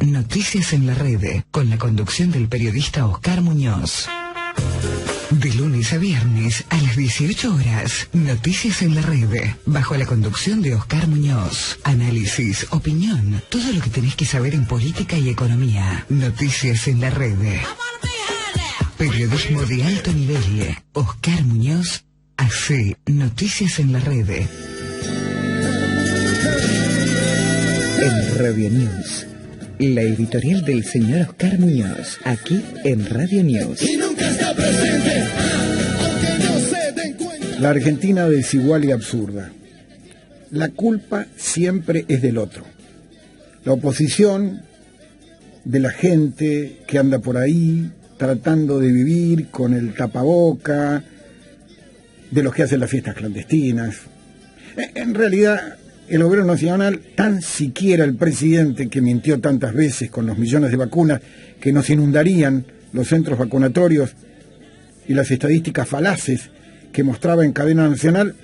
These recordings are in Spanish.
Noticias en la Red, con la conducción del periodista Oscar Muñoz. De lunes a viernes a las 18 horas, Noticias en la Red, bajo la conducción de Oscar Muñoz. Análisis, opinión, todo lo que tenés que saber en política y economía. Noticias en la Red. Periodismo de alto nivel. Oscar Muñoz hace Noticias en la Red. En Radio News, la editorial del señor Oscar Muñoz, aquí en Radio News. Y nunca está presente, aunque no se den cuenta. La Argentina desigual y absurda. La culpa siempre es del otro. La oposición, de la gente que anda por ahí tratando de vivir con el tapaboca, de los que hacen las fiestas clandestinas. En realidad, el gobierno nacional, tan siquiera el presidente que mintió tantas veces con los millones de vacunas que nos inundarían los centros vacunatorios y las estadísticas falaces que mostraba en cadena nacional,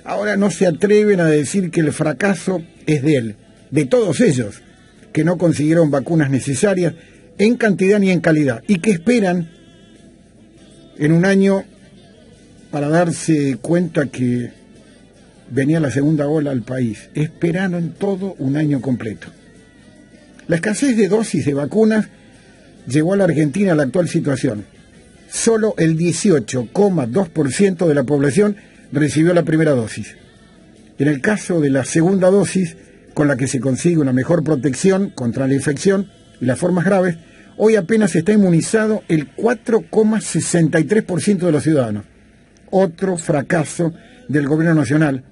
ahora no se atreven a decir que el fracaso es de él, de todos ellos, que no consiguieron vacunas necesarias en cantidad ni en calidad, y que esperan en un año para darse cuenta que venía la segunda ola al país. Esperaron todo un año completo. La escasez de dosis de vacunas llevó a la Argentina a la actual situación. Solo el 18,2% de la población recibió la primera dosis. En el caso de la segunda dosis, con la que se consigue una mejor protección contra la infección y las formas graves, hoy apenas está inmunizado el 4,63% de los ciudadanos. Otro fracaso del gobierno nacional,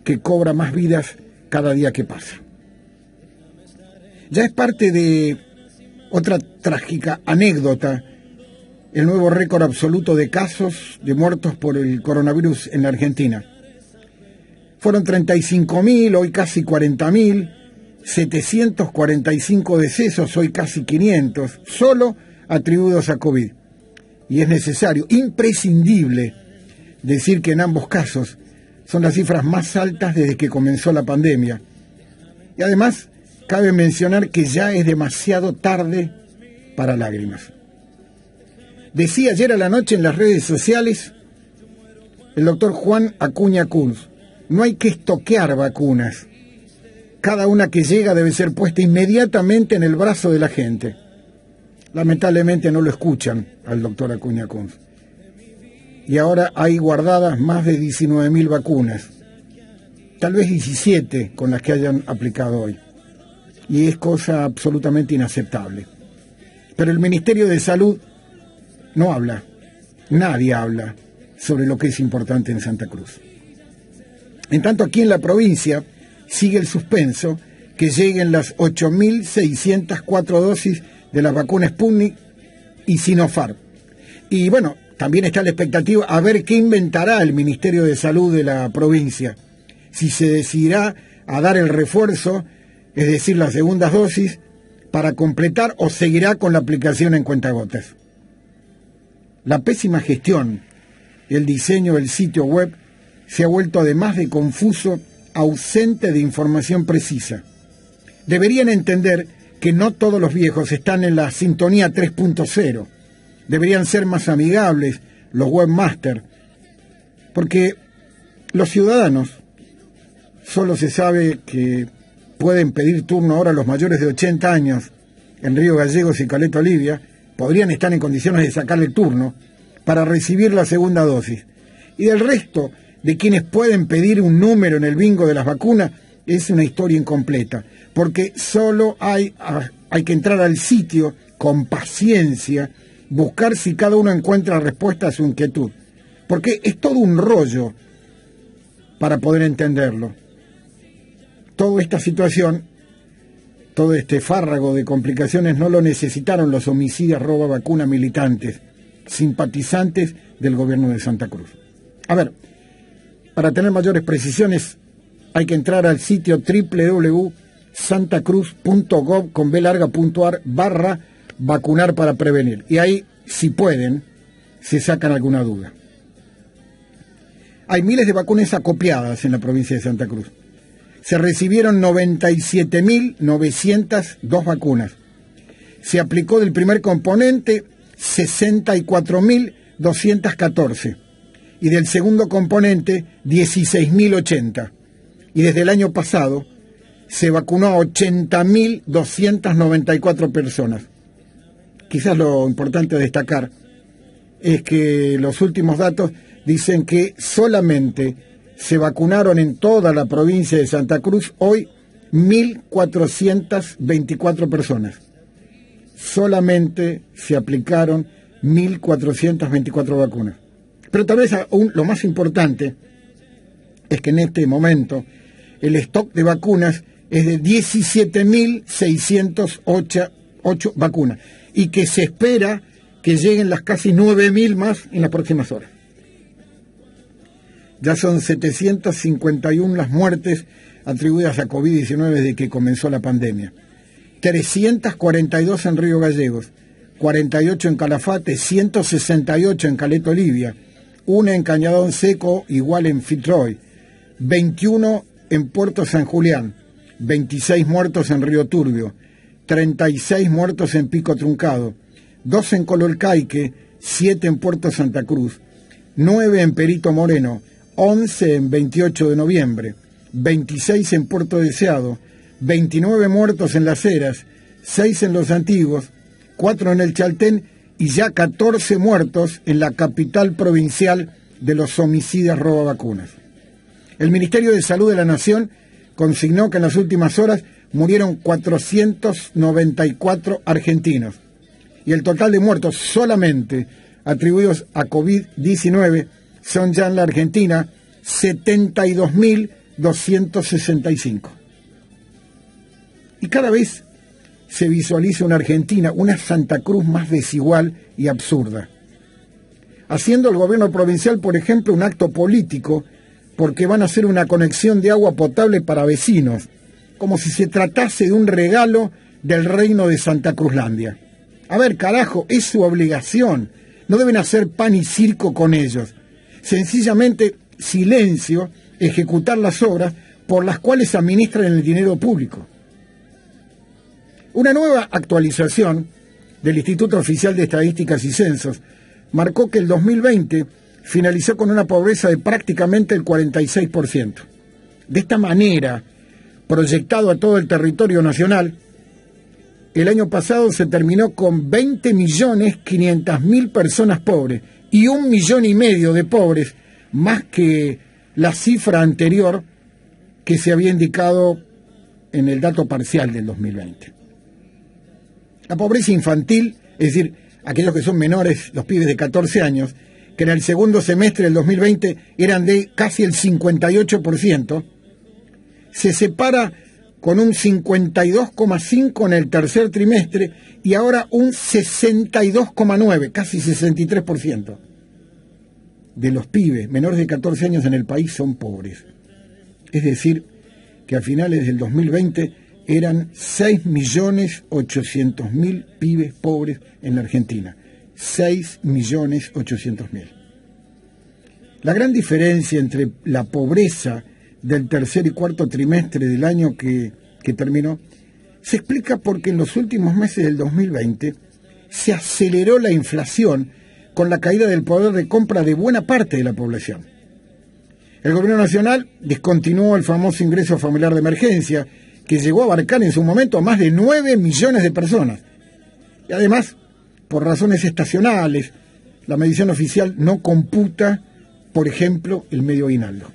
que cobra más vidas cada día que pasa. Ya es parte de otra trágica anécdota el nuevo récord absoluto de casos de muertos por el coronavirus en la Argentina. Fueron 35.000, hoy casi 40.000, 745 decesos, hoy casi 500, solo atribuidos a COVID. Y es necesario, imprescindible, decir que en ambos casos son las cifras más altas desde que comenzó la pandemia. Y además, cabe mencionar que ya es demasiado tarde para lágrimas. Decía ayer a la noche en las redes sociales el doctor Juan Acuña Cruz: no hay que estoquear vacunas. Cada una que llega debe ser puesta inmediatamente en el brazo de la gente. Lamentablemente no lo escuchan al doctor Acuña Cruz. Y ahora hay guardadas más de 19.000 vacunas, tal vez 17 con las que hayan aplicado hoy. Y es cosa absolutamente inaceptable. Pero el Ministerio de Salud no habla, nadie habla sobre lo que es importante en Santa Cruz. En tanto, aquí en la provincia sigue el suspenso que lleguen las 8.604 dosis de las vacunas Sputnik y Sinopharm. Y bueno, también está la expectativa a ver qué inventará el Ministerio de Salud de la provincia. Si se decidirá a dar el refuerzo, es decir, las segundas dosis, para completar, o seguirá con la aplicación en cuentagotas. La pésima gestión y el diseño del sitio web se ha vuelto, además de confuso, ausente de información precisa. Deberían entender que no todos los viejos están en la sintonía 3.0. Deberían ser más amigables los webmasters, porque los ciudadanos solo se sabe que pueden pedir turno ahora a los mayores de 80 años en Río Gallegos y Caleta Olivia, podrían estar en condiciones de sacarle turno para recibir la segunda dosis. Y del resto de quienes pueden pedir un número en el bingo de las vacunas, es una historia incompleta, porque solo hay que entrar al sitio con paciencia, buscar si cada uno encuentra respuesta a su inquietud, porque es todo un rollo para poder entenderlo. Toda esta situación, todo este fárrago de complicaciones no lo necesitaron los homicidas roba vacuna militantes, simpatizantes del gobierno de Santa Cruz. A ver, para tener mayores precisiones hay que entrar al sitio www.santacruz.gov.ar vacunar para prevenir. Y ahí, si pueden, se sacan alguna duda. Hay miles de vacunas acopiadas en la provincia de Santa Cruz. Se recibieron 97.902 vacunas. se aplicó del primer componente 64.214 y del segundo componente 16.080. Y desde el año pasado se vacunó a 80.294 personas. Quizás lo importante a destacar es que los últimos datos dicen que solamente se vacunaron en toda la provincia de Santa Cruz hoy 1.424 personas. Solamente se aplicaron 1.424 vacunas. Pero tal vez aún lo más importante es que en este momento el stock de vacunas es de 17.608 vacunas y que se espera que lleguen las casi 9.000 más en las próximas horas. Ya son 751 las muertes atribuidas a COVID-19 desde que comenzó la pandemia. 342 en Río Gallegos, 48 en Calafate, 168 en Caleta Olivia, 1 en Cañadón Seco, igual en Fitzroy, 21 en Puerto San Julián, 26 muertos en Río Turbio, 36 muertos en Pico Truncado, 2 en Cololcaique, 7 en Puerto Santa Cruz, 9 en Perito Moreno, 11 en 28 de noviembre, 26 en Puerto Deseado, 29 muertos en Las Heras, 6 en Los Antiguos, 4 en el Chaltén y ya 14 muertos en la capital provincial de los homicidas robavacunas. El Ministerio de Salud de la Nación consignó que en las últimas horas murieron 494 argentinos y el total de muertos solamente atribuidos a COVID-19 son ya en la Argentina 72.265. Y cada vez se visualiza una Argentina, una Santa Cruz más desigual y absurda, haciendo el gobierno provincial, por ejemplo, un acto político porque van a hacer una conexión de agua potable para vecinos, como si se tratase de un regalo del reino de Santa Cruzlandia. A ver, carajo, es su obligación, no deben hacer pan y circo con ellos. Sencillamente, silencio, ejecutar las obras por las cuales administran el dinero público. Una nueva actualización del Instituto Oficial de Estadísticas y Censos marcó que el 2020 finalizó con una pobreza de prácticamente el 46%. De esta manera, proyectado a todo el territorio nacional, el año pasado se terminó con 20.500.000 personas pobres y 1,5 millones de pobres, más que la cifra anterior que se había indicado en el dato parcial del 2020. La pobreza infantil, es decir, aquellos que son menores, los pibes de 14 años, que en el segundo semestre del 2020 eran de casi el 58%, se separa con un 52,5% en el tercer trimestre y ahora un 62,9%, casi 63%. De los pibes menores de 14 años en el país son pobres. Es decir, que a finales del 2020 eran 6.800.000 pibes pobres en la Argentina. 6.800.000. La gran diferencia entre la pobreza del tercer y cuarto trimestre del año que terminó se explica porque en los últimos meses del 2020 se aceleró la inflación con la caída del poder de compra de buena parte de la población. El gobierno nacional descontinuó el famoso ingreso familiar de emergencia, que llegó a abarcar en su momento a más de 9 millones de personas. Y además, por razones estacionales, la medición oficial no computa, por ejemplo, el medio aguinaldo.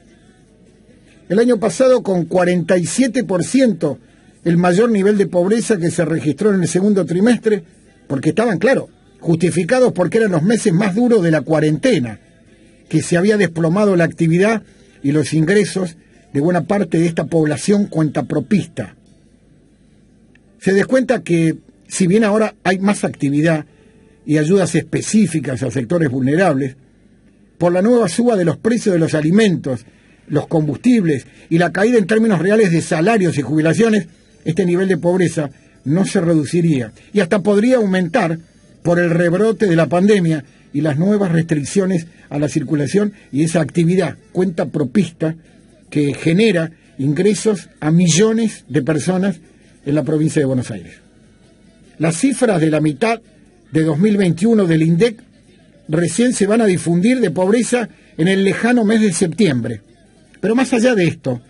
El año pasado, con 47%, el mayor nivel de pobreza que se registró en el segundo trimestre, porque estaban, claro, justificados porque eran los meses más duros de la cuarentena, que se había desplomado la actividad y los ingresos de buena parte de esta población cuentapropista. Se descuenta que, si bien ahora hay más actividad y ayudas específicas a sectores vulnerables, por la nueva suba de los precios de los alimentos, los combustibles y la caída en términos reales de salarios y jubilaciones, este nivel de pobreza no se reduciría y hasta podría aumentar por el rebrote de la pandemia y las nuevas restricciones a la circulación y esa actividad cuentapropista que genera ingresos a millones de personas en la provincia de Buenos Aires. Las cifras de la mitad de 2021 del INDEC recién se van a difundir de pobreza en el lejano mes de septiembre. Pero más allá de esto,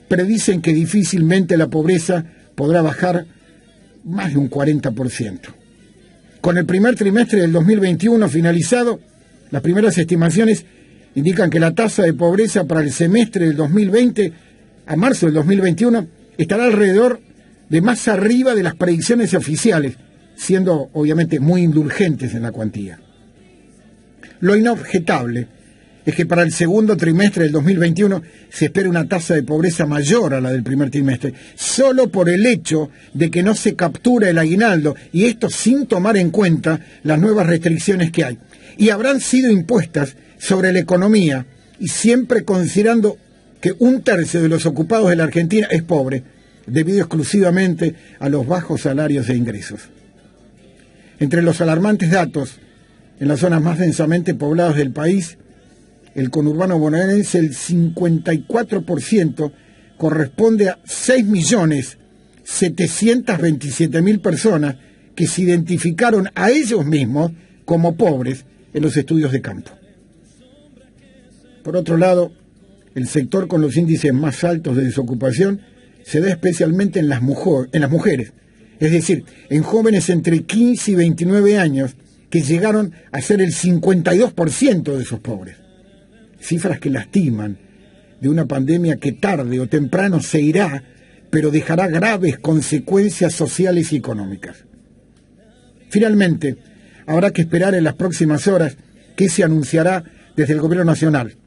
predicen que difícilmente la pobreza podrá bajar más de un 40%. Con el primer trimestre del 2021 finalizado, las primeras estimaciones indican que la tasa de pobreza para el semestre del 2020 a marzo del 2021 estará alrededor de más arriba de las predicciones oficiales, siendo obviamente muy indulgentes en la cuantía. Lo inobjetable es que para el segundo trimestre del 2021 se espera una tasa de pobreza mayor a la del primer trimestre, solo por el hecho de que no se captura el aguinaldo, y esto sin tomar en cuenta las nuevas restricciones que hay. Y habrán sido impuestas sobre la economía, y siempre considerando que 1/3 de los ocupados de la Argentina es pobre, debido exclusivamente a los bajos salarios e ingresos. Entre los alarmantes datos, en las zonas más densamente pobladas del país, el conurbano bonaerense, el 54% corresponde a 6.727.000 personas que se identificaron a ellos mismos como pobres en los estudios de campo. Por otro lado, el sector con los índices más altos de desocupación se da especialmente en las mujeres, es decir, en jóvenes entre 15 y 29 años, que llegaron a ser el 52% de esos pobres. Cifras que lastiman de una pandemia que tarde o temprano se irá, pero dejará graves consecuencias sociales y económicas. Finalmente, habrá que esperar en las próximas horas qué se anunciará desde el Gobierno Nacional,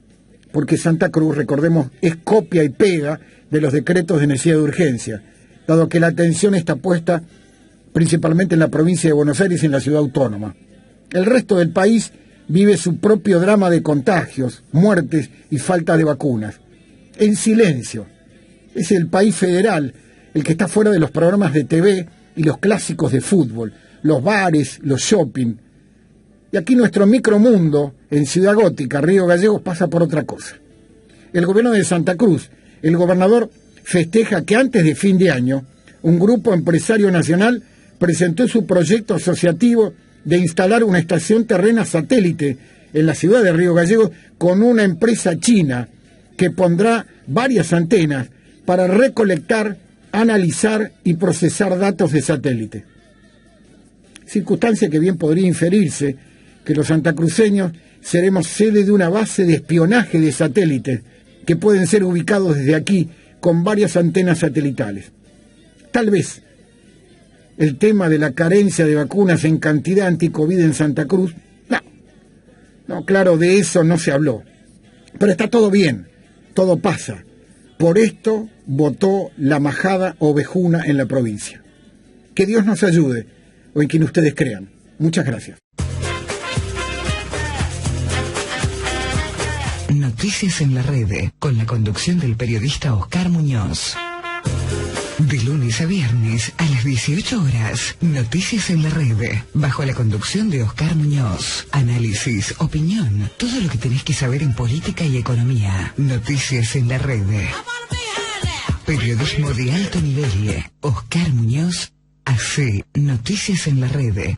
porque Santa Cruz, recordemos, es copia y pega de los decretos de necesidad de urgencia, dado que la atención está puesta principalmente en la provincia de Buenos Aires y en la ciudad autónoma. El resto del país vive su propio drama de contagios, muertes y falta de vacunas. En silencio. Es el país federal el que está fuera de los programas de TV y los clásicos de fútbol, los bares, los shopping. Y aquí nuestro micromundo, en Ciudad Gótica, Río Gallegos, pasa por otra cosa. El gobierno de Santa Cruz, el gobernador festeja que antes de fin de año, un grupo empresario nacional presentó su proyecto asociativo de instalar una estación terrena satélite en la ciudad de Río Gallegos con una empresa china que pondrá varias antenas para recolectar, analizar y procesar datos de satélite. Circunstancia que bien podría inferirse que los santacruceños seremos sede de una base de espionaje de satélites que pueden ser ubicados desde aquí con varias antenas satelitales. Tal vez el tema de la carencia de vacunas en cantidad anti-COVID en Santa Cruz, no, claro, de eso no se habló. Pero está todo bien, todo pasa. Por esto votó la majada ovejuna en la provincia. Que Dios nos ayude, o en quien ustedes crean. Muchas gracias. Noticias en la red, con la conducción del periodista Oscar Muñoz. De lunes a viernes a las 18 horas, Noticias en la red, bajo la conducción de Oscar Muñoz. Análisis, opinión, todo lo que tenés que saber en política y economía. Noticias en la red. Periodismo de alto nivel. Oscar Muñoz hace Noticias en la red.